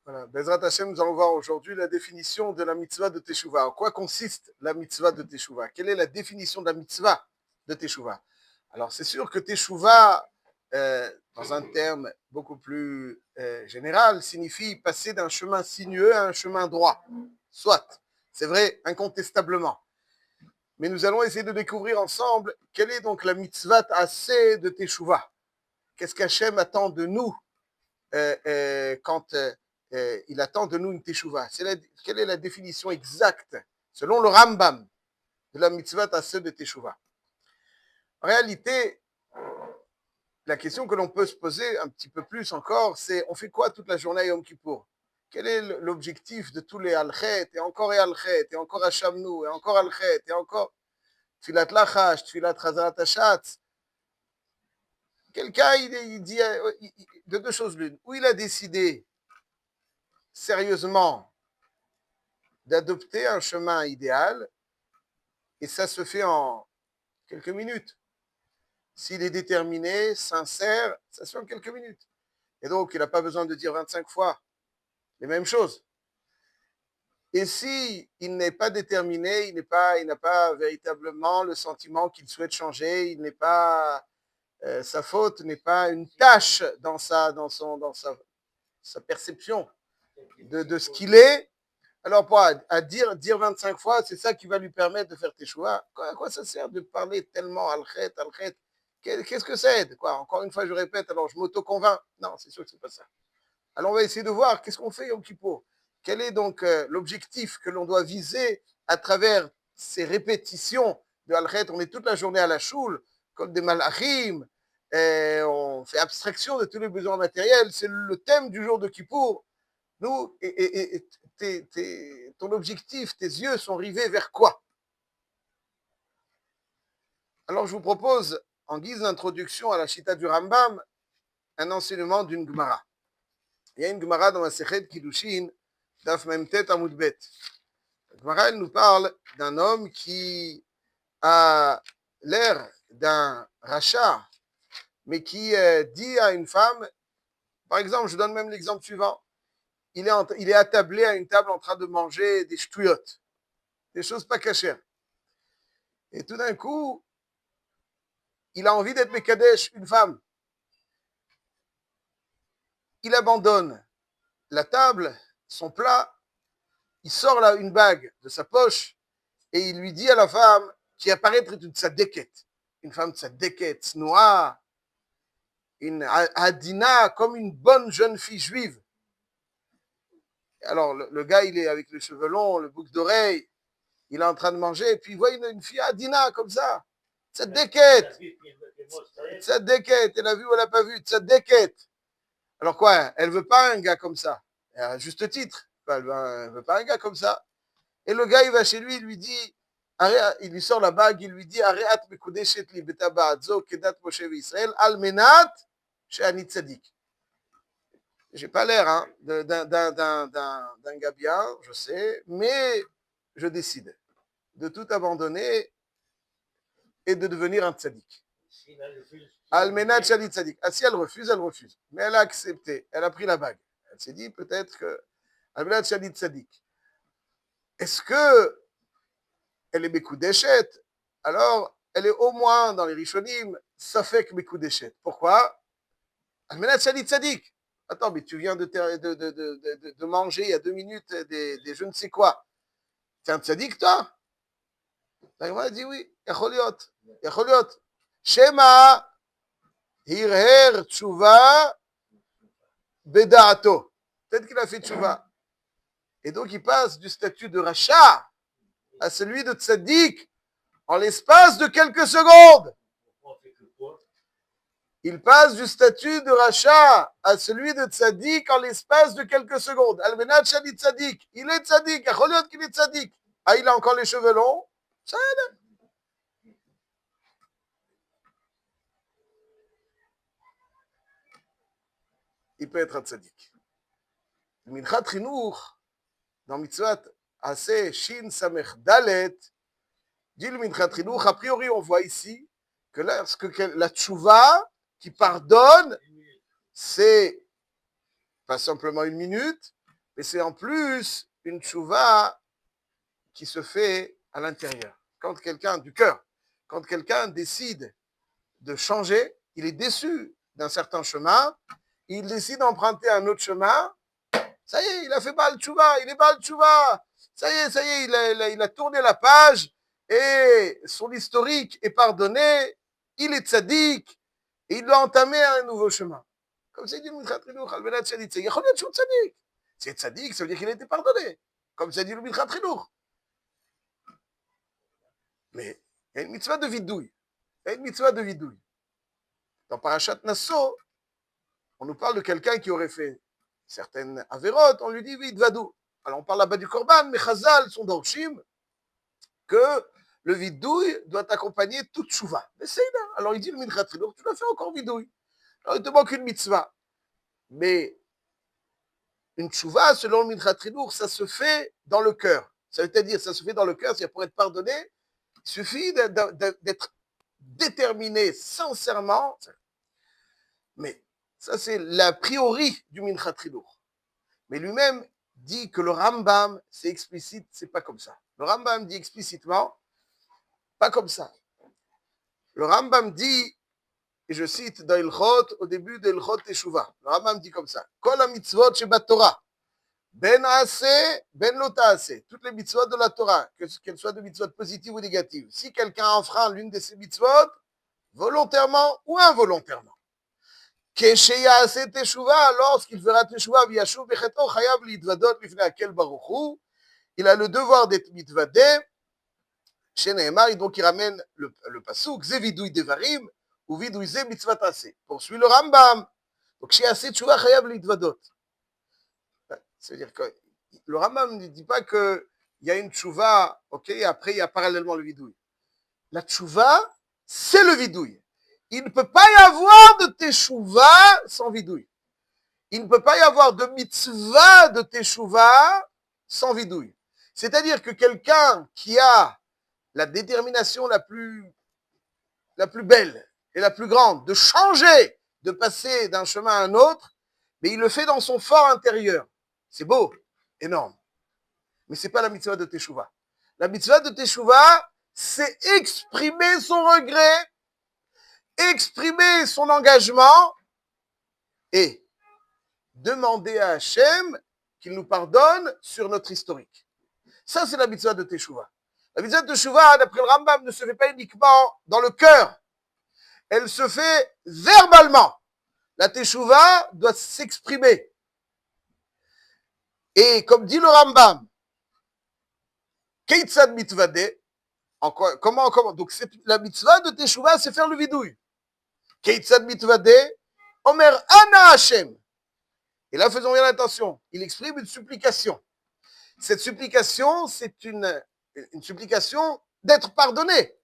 Voilà. Bezrat Hashem, nous allons voir aujourd'hui la définition de la mitzvah de Teshuvah. En quoi consiste la mitzvah de Teshuvah? Quelle est la définition de la mitzvah de Teshuvah? Alors, c'est sûr que Teshuvah, dans un terme beaucoup plus général, signifie passer d'un chemin sinueux à un chemin droit. Soit, c'est vrai, incontestablement. Mais nous allons essayer de découvrir ensemble quelle est donc la mitzvah assez de Teshuvah. Qu'est-ce qu'Hachem attend de nous quand il attend de nous une teshuva. Quelle est la définition exacte, selon le Rambam, de la mitzvah tasseh de teshuva? En réalité, la question que l'on peut se poser un petit peu plus encore, c'est on fait quoi toute la journée à Yom Kippour? Quel est l'objectif de tous les alchet, et encore Hashamnu, et encore alchet, et encore Tfilat Lachash, Tfilat Chazarat Hashatz? Quelqu'un, il dit de deux choses l'une. Ou il a décidé sérieusement d'adopter un chemin idéal, et ça se fait en quelques minutes. S'il est déterminé, sincère, ça se fait en quelques minutes. Et donc, il n'a pas besoin de dire 25 fois les mêmes choses. Et si il n'est pas déterminé, il n'a pas véritablement le sentiment qu'il souhaite changer, il n'est pas sa faute n'est pas une tâche dans sa perception de ce qu'il est. Alors, à dire 25 fois, c'est ça qui va lui permettre de faire tes choix. À quoi ça sert de parler tellement al-khet? Qu'est-ce que c'est? Quoi? Encore une fois, je répète, alors je m'auto-convainc. Non, c'est sûr que c'est pas ça. Alors, on va essayer de voir qu'est-ce qu'on fait Yom Kippour. Quel est donc l'objectif que l'on doit viser à travers ces répétitions de al-khet? On est toute la journée à la choule, comme des malachim, on fait abstraction de tous les besoins matériels. C'est le thème du jour de Kippour. Nous, ton objectif, tes yeux sont rivés vers quoi? Alors, je vous propose, en guise d'introduction à la Shita du Rambam, un enseignement d'une Gemara. Il y a une Gemara dans la Sechet Kiddushin, Daf Memtet Amud Bet. La Gemara, elle nous parle d'un homme qui a l'air d'un rachat, mais qui dit à une femme, par exemple, je donne même l'exemple suivant, il est attablé à une table en train de manger des ch'touillottes, des choses pas cachères. Et tout d'un coup, il a envie d'être Mekadesh, une femme. Il abandonne la table, son plat, il sort là une bague de sa poche et il lui dit à la femme qui apparaît être une tzadéket, une femme tzadéket, tsnoa, une adina, comme une bonne jeune fille juive. Alors le gars, il est avec les cheveux longs, le boucle d'oreille, il est en train de manger et puis il voit une fille adina comme ça, tzadéket, tzadéket, elle a vu ou elle n'a pas vu, tzadéket. Alors quoi, elle veut pas un gars comme ça, à juste titre, elle veut pas un gars comme ça. Et le gars, il va chez lui, il lui dit, il lui sort la bague, il lui dit, Areat mekudeshet li betaba'adzo kedat Moshe Israël, almenat she'ani tzadik. J'ai pas l'air hein, d'un gars bien, je sais, mais je décide de tout abandonner et de devenir un tzadik. Almenat she'ani tzadik. Ah, si elle refuse, elle refuse. Mais elle a accepté, elle a pris la bague. Elle s'est dit peut-être que Almenat she'ani tzadik. Est-ce que elle est Mekudeshet? Alors, elle est au moins dans les Rishonim, Safek Mekudeshet. Pourquoi? Almenat Shali Tzadik. Attends, mais tu viens de manger il y a 2 minutes des je ne sais quoi. T'es un tzadik, toi? La Gemara dit oui. Yacholiot. Yacholiot. Shema hirher tshuva beda'ato. Peut-être qu'il a fait tshuva. Et donc, il passe du statut de rachat à celui de tzadik en l'espace de quelques secondes. Il passe du statut de rachat à celui de tzaddik en l'espace de quelques secondes. Almenat shali tzaddik. Il est tzaddik. Acholiot qu'il est tzaddik. Ah, il a encore les cheveux longs. Ça aide. Il peut être un tzaddik. Le minchat chinuch, dans mitzvot assez shin samech dalet, dit le minchat chinuch, a priori on voit ici que lorsque la tchouva qui pardonne, c'est pas simplement 1 minute, Mais c'est en plus une tchouva qui se fait à l'intérieur. Quand quelqu'un, du cœur, quand quelqu'un décide de changer, il est déçu d'un certain chemin, il décide d'emprunter un autre chemin, ça y est, il a fait Baal Tchouva, il est Baal Tchouva, ça y est, il a tourné la page et son historique est pardonné, il est tzaddik et il doit entamer un nouveau chemin. Comme c'est dit le Minchas Chinuch, al Benat Tzaddik, c'est tzaddik. C'est tzaddik, ça veut dire qu'il a été pardonné, comme c'est dit le Minchas Chinuch. Mais il y a une mitzvah de vidouille. Il y a une mitzvah de vidouille. Dans Parashat Nasso, on nous parle de quelqu'un qui aurait fait certaines avérotes, on lui dit oui, vadou. Alors on parle là-bas du Korban, mais Chazal sont d'Orshim que le vidouille doit accompagner toute chouva. Mais c'est là. Alors il dit le Minchas Chinuch, tu dois faire encore vidouille. Alors il te manque une mitzvah. Mais une chouva, selon le Minchas Chinuch, ça se fait dans le cœur. Ça veut dire, ça se fait dans le cœur, c'est pour être pardonné, il suffit d'être déterminé sincèrement. Mais ça, c'est l'a priori du Minchas Chinuch. Mais lui-même dit que le Rambam, c'est explicite, c'est pas comme ça. Le Rambam dit explicitement, pas comme ça. Le Rambam dit, et je cite dans Ilchot, au début de Ilchot Teshuvah, le Rambam dit comme ça, Kol ha-mitzvot shebat Torah, ben aseh, ben lo ta'aseh, toutes les mitzvot de la Torah, qu'elles soient de mitzvot positives ou négatives. Si quelqu'un enfreint l'une de ces mitzvot, volontairement ou involontairement, lorsqu'il fera teshuva, il a le devoir d'être mitvadé. Chez Nehemar, donc il ramène le pasuk, ze vidouy devarim, ou vidouy ze mitzvat aseh. Poursuit le Rambam. Donc chez assez teshuva, chayav litvadot. C'est-à-dire que le Rambam ne dit pas qu'il y a une teshuva, ok, et après il y a parallèlement le vidouy. La teshuva, c'est le vidouy. Il ne peut pas y avoir de teshuva sans vidouille. Il ne peut pas y avoir de mitzvah de teshuva sans vidouille. C'est-à-dire que quelqu'un qui a la détermination la plus belle et la plus grande de changer, de passer d'un chemin à un autre, mais il le fait dans son fort intérieur. C'est beau, énorme. Mais ce n'est pas la mitzvah de teshuva. La mitzvah de teshuva, c'est exprimer son regret, exprimer son engagement et demander à Hachem qu'il nous pardonne sur notre historique. Ça, c'est la mitzvah de Teshuvah. La mitzvah de Teshuvah, d'après le Rambam, ne se fait pas uniquement dans le cœur. Elle se fait verbalement. La Teshuvah doit s'exprimer. Et comme dit le Rambam, Keitzad mitvade, comment, donc la mitzvah de Teshuvah, c'est faire le vidouille. Keitzad mitvade, Omer Ana Hashem. Et là, faisons bien attention. Il exprime une supplication. Cette supplication, c'est une supplication d'être pardonné.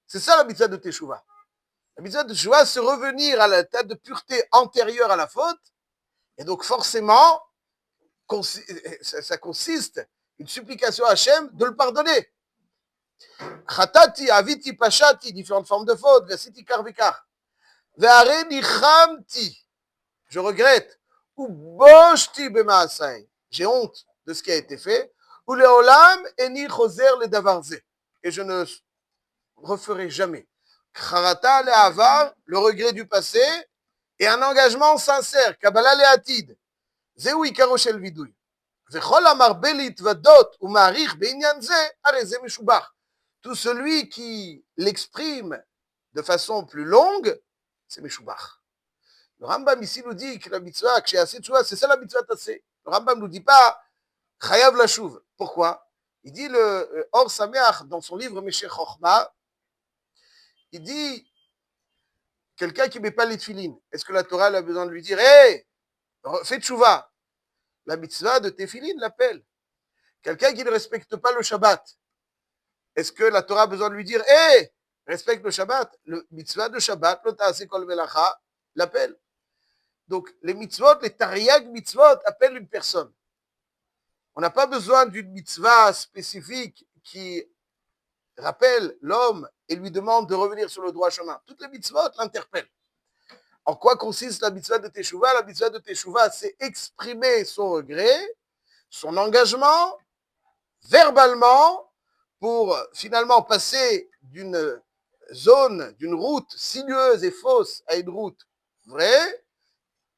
C'est ça la mitzvah de Teshuvah. La mitzvah de Teshuvah, c'est revenir à l'état de pureté antérieure à la faute. Et donc, forcément, ça consiste, une supplication à Hachem, de le pardonner. Chatati, aviti, pashati, différentes formes de faute. Vesiti, karvikar. Ve'are nichamti. Je regrette. Ou boshti bemaasai. J'ai honte de ce qui a été fait. Ou le olam eni choser le davarze. Et je ne referai jamais. Kharata le avar, le regret du passé, et un engagement sincère. Kabbalah le atid. Zéou ikaro shel vidouy. Vechol amar belit vadot ou marich beinyan ze, areze meshubach. Tout celui qui l'exprime de façon plus longue, c'est meshubach. Le Rambam ici nous dit que la mitzvah, que chez assez tchouva, c'est ça la mitzvah tassé. Le Rambam ne nous dit pas chayav la chouv. Pourquoi? Il dit le Or Sameach dans son livre Meshech Chochma, il dit quelqu'un qui ne met pas les tefilines, est-ce que la Torah a besoin de lui dire hé, fais tchouva? La mitzvah de tefilines l'appelle. Quelqu'un qui ne respecte pas le Shabbat, est-ce que la Torah a besoin de lui dire hé, respecte le Shabbat? Le mitzvah de Shabbat, le ta'aseh kol melacha, l'appelle. Donc, les mitzvot, les tariag mitzvot appellent une personne. On n'a pas besoin d'une mitzvah spécifique qui rappelle l'homme et lui demande de revenir sur le droit chemin. Toutes les mitzvot l'interpellent. En quoi consiste la mitzvah de Teshuvah? La mitzvah de Teshuvah, c'est exprimer son regret son engagement verbalement pour finalement passer d'une zone, d'une route sinueuse et fausse à une route vraie,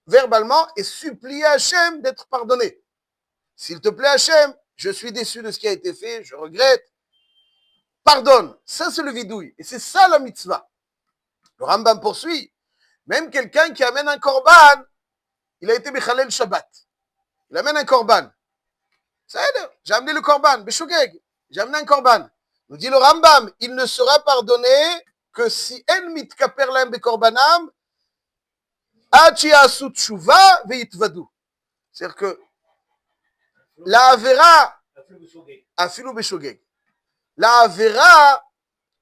verbalement, et supplier Hachem d'être pardonné. S'il te plaît Hachem, je suis déçu de ce qui a été fait, je regrette, pardonne. Ça c'est le vidouille, et c'est ça la mitzvah. Le Rambam poursuit, même quelqu'un qui amène un korban, il a été Mechalel Shabbat, il amène un korban. Ça aide, j'ai amené le korban, Beshogeg, j'ai amené un korban. Nous dit le Rambam, il ne sera pardonné que si en mitkaper lahem bekorbanam, ad shi'asu tshuva ve'itvadu. C'est-à-dire que la avera, afilu beshogeg, la avera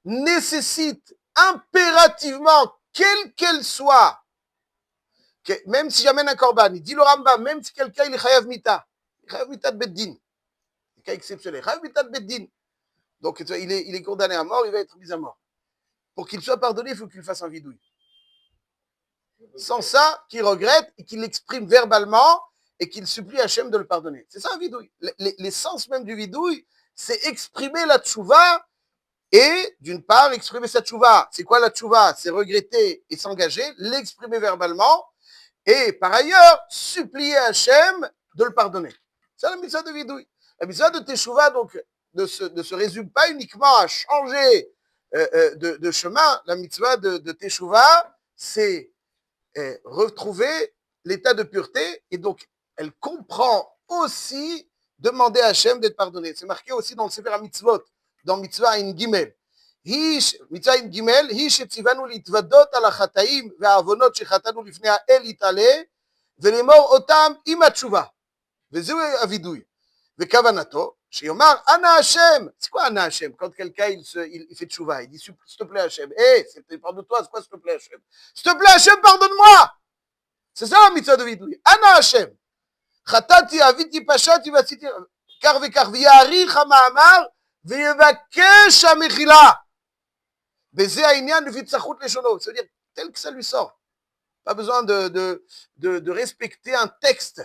nécessite impérativement, quelle qu'elle soit, que, même si j'amène un korban, il dit le Rambam, même si quelqu'un il est chayav mita de beddin, cas exceptionnel, chayav mita de beddin, donc il est condamné à mort, il va être mis à mort. Pour qu'il soit pardonné, il faut qu'il fasse un vidouille. Sans ça, qu'il regrette et qu'il l'exprime verbalement et qu'il supplie Hachem de le pardonner. C'est ça un vidouille. L'essence même du vidouille, c'est exprimer la tchouva et, d'une part, exprimer sa tchouva. C'est quoi la tchouva? C'est regretter et s'engager, l'exprimer verbalement et, par ailleurs, supplier Hachem de le pardonner. C'est la mitzvah de vidouille. La mitzvah de teshuvah, donc, ne se résume pas uniquement à changer de chemin. La mitzvah de teshuvah, c'est retrouver l'état de pureté, et donc elle comprend aussi demander à Hachem d'être pardonné. C'est marqué aussi dans le Sefer HaMitzvot, dans Mitzvah in Gimel. Mitzvah in Gimel, hi shetzivanu litvadot al hachataim ve'avonot shechatanu lifnei ha'el yitale ve'lemor otam im hatshuva. Vezeu avidouy. Ve'kavanato, שיאמר, אנא השם. C'est quoi אנא השם? Quand quelqu'un il fait tchouva, il dit, s'il te plaît Hachem. Pardonne-toi, c'est quoi s'il te plaît Hachem? S'il te plaît Hachem, pardonne-moi. C'est ça la mitzvah de vidouille. אנא השם. חטאתי, עוויתי, פשעתי ועשיתי כך וכך, ויעריך המאמר ויבקש המחילה. וזה העניין לפי צחות לשונו. C'est-à-dire, tel que ça lui sort. Pas besoin de respecter un texte.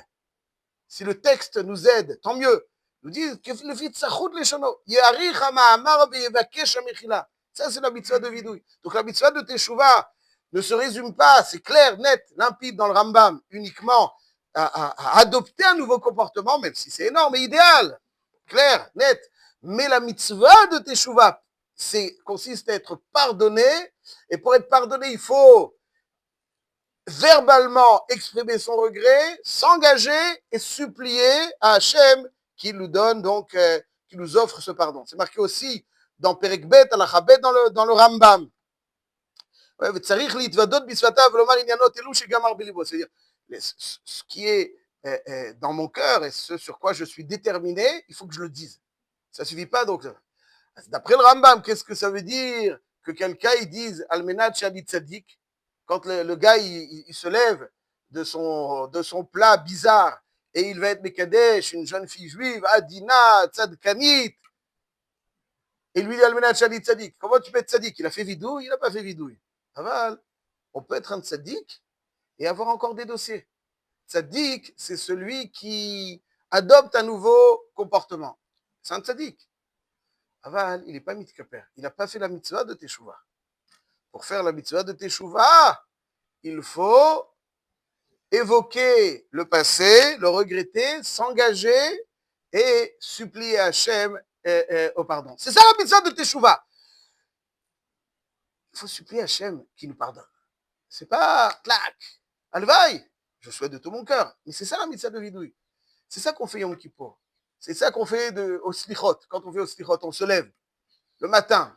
Si le texte nous aide, tant mieux. Nous dit le fit sachut leshono, yarich ha'ma'amar ve'yevakesh ha'mechila. Ça, c'est la mitzvah de vidouille. Donc, la mitzvah de teshuvah ne se résume pas, c'est clair, net, limpide dans le Rambam, uniquement à adopter un nouveau comportement, même si c'est énorme et idéal, clair, net. Mais la mitzvah de teshuvah, consiste à être pardonné, et pour être pardonné, il faut verbalement exprimer son regret, s'engager et supplier à Hachem qui nous donne donc, qui nous offre ce pardon. C'est marqué aussi dans Perek Bet, Alachabet, dans le Rambam. C'est-à-dire, ce qui est dans mon cœur et ce sur quoi je suis déterminé, il faut que je le dise. Ça ne suffit pas donc. D'après le Rambam, qu'est-ce que ça veut dire que quelqu'un il dise Almenat Shali Tzadik? Quand le gars il se lève de son plat bizarre et il va être Mekadesh, une jeune fille juive, Adina, Tzadkanit, et lui dit Almenat Shali Tzadik. Comment tu peux être Tzadik? Il a fait vidouille, il n'a pas fait vidouille. Aval, on peut être un Tzadik et avoir encore des dossiers. Tzadik, c'est celui qui adopte un nouveau comportement. C'est un Tzadik. Aval, il n'est pas mitkaper. Il n'a pas fait la mitzvah de Teshuvah. Pour faire la mitzvah de Teshuvah, il faut évoquer le passé, le regretter, s'engager et supplier Hachem au pardon. C'est ça la mitzvah de Teshuvah. Il faut supplier Hachem qui nous pardonne. C'est pas clac, alvaï, je souhaite de tout mon cœur. Mais c'est ça la mitzvah de vidouille. C'est ça qu'on fait Yom Kippour. C'est ça qu'on fait au slichot. Quand on fait au slichot, on se lève le matin.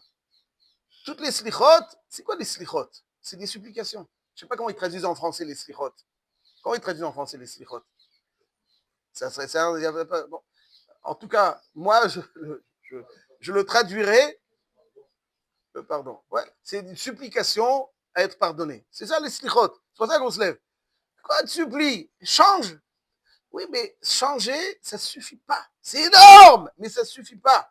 Toutes les slichot, c'est quoi les slichot? C'est des supplications. Je ne sais pas comment ils traduisent en français les slichot. Comment ils traduisent en français les slichot? Ça serait ça. Bon. En tout cas, moi, je le traduirai. Pardon. Ouais, c'est une supplication à être pardonné. C'est ça les slichot. C'est pour ça qu'on se lève. Quand tu supplies, change. Oui, mais changer, ça ne suffit pas. C'est énorme, mais ça ne suffit pas.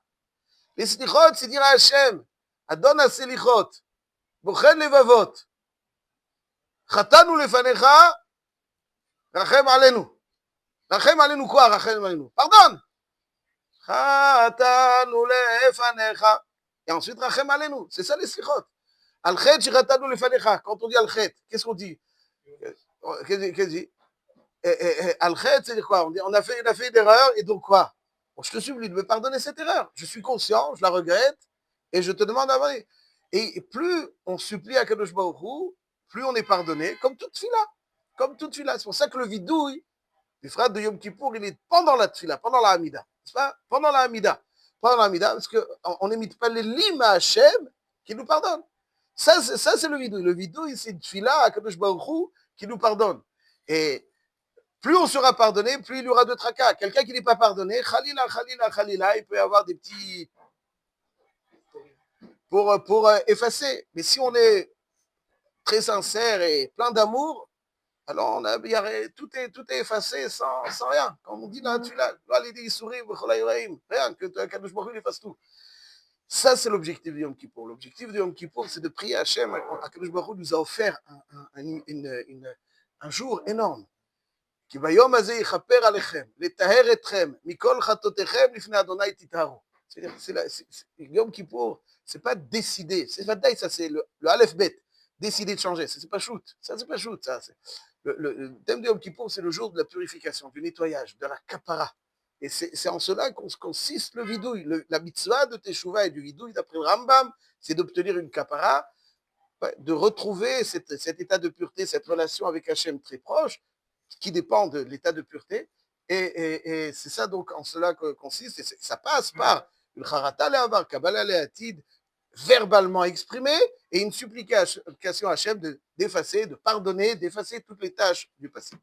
Les slichot, c'est dire à Hachem, Adon ha-selichot, bochen levavot, chatanu lefanecha, rachem alenu. Rachem alenu quoi, Rachem alenu? Pardonne. Chatanu lefanecha. Et ensuite, Rachem alenu. C'est ça les sikhot. Al-chet shiratanu lefanecha. Quand on dit al-chet, qu'est-ce qu'on dit? Qu'est-ce qu'on dit? Al-chet, c'est quoi? On dit, on a fait une erreur, et donc quoi? Bon, je te supplie de me pardonner cette erreur. Je suis conscient, je la regrette, et je te demande d'avouer. Et plus on supplie à Kadosh Baruch Hu, plus on est pardonné, comme toute fila. Comme toute fila. C'est pour ça que le vidouille, du frère de Yom Kippour, il est pendant la tfila, pendant la Hamida. N'est-ce pas? Pendant la Hamida. Pendant la Hamida, parce qu'on n'imite pas les limes à Hachem qui nous pardonne. Ça, c'est le vidouille. Le vidouille, c'est une tfila à Kadosh Baruch Hu qui nous pardonne. Et plus on sera pardonné, plus il y aura de tracas. Quelqu'un qui n'est pas pardonné, khalila, khalila, khalila, il peut y avoir des petits... pour effacer. Mais si on est très sincère et plein d'amour, alors tout est effacé sans rien. Comme on dit là, tu l'as, rien, que Kadosh Baruch Hu efface tout. Ça, c'est l'objectif de Yom Kippour. L'objectif de Yom Kippour, c'est de prier à Hachem. Kadosh Baruch Hu nous a offert un jour énorme. כי ביום הזה יכפר עליכם, לטהר אתכם, מכל חטאותיכם לפני אדוני תטהרו. Yom Kippour, c'est pas décider, c'est pas ça, c'est le Aleph-Bet, décider de changer, c'est pas shoot, ça c'est pas shoot, ça. Le thème de Yom Kippour, c'est le jour de la purification, du nettoyage, de la kapara. Et c'est en cela qu'on consiste le vidouille. La mitzvah de Teshuvah et du vidouille, d'après le Rambam, c'est d'obtenir une kapara, de retrouver cet état de pureté, cette relation avec Hachem très proche, qui dépend de l'état de pureté, et c'est ça donc en cela que consiste, et ça passe par une charata le'avar, kabbalah le'atid, verbalement exprimé, et une supplication à Hachem d'effacer, de pardonner, d'effacer toutes les tâches du passé.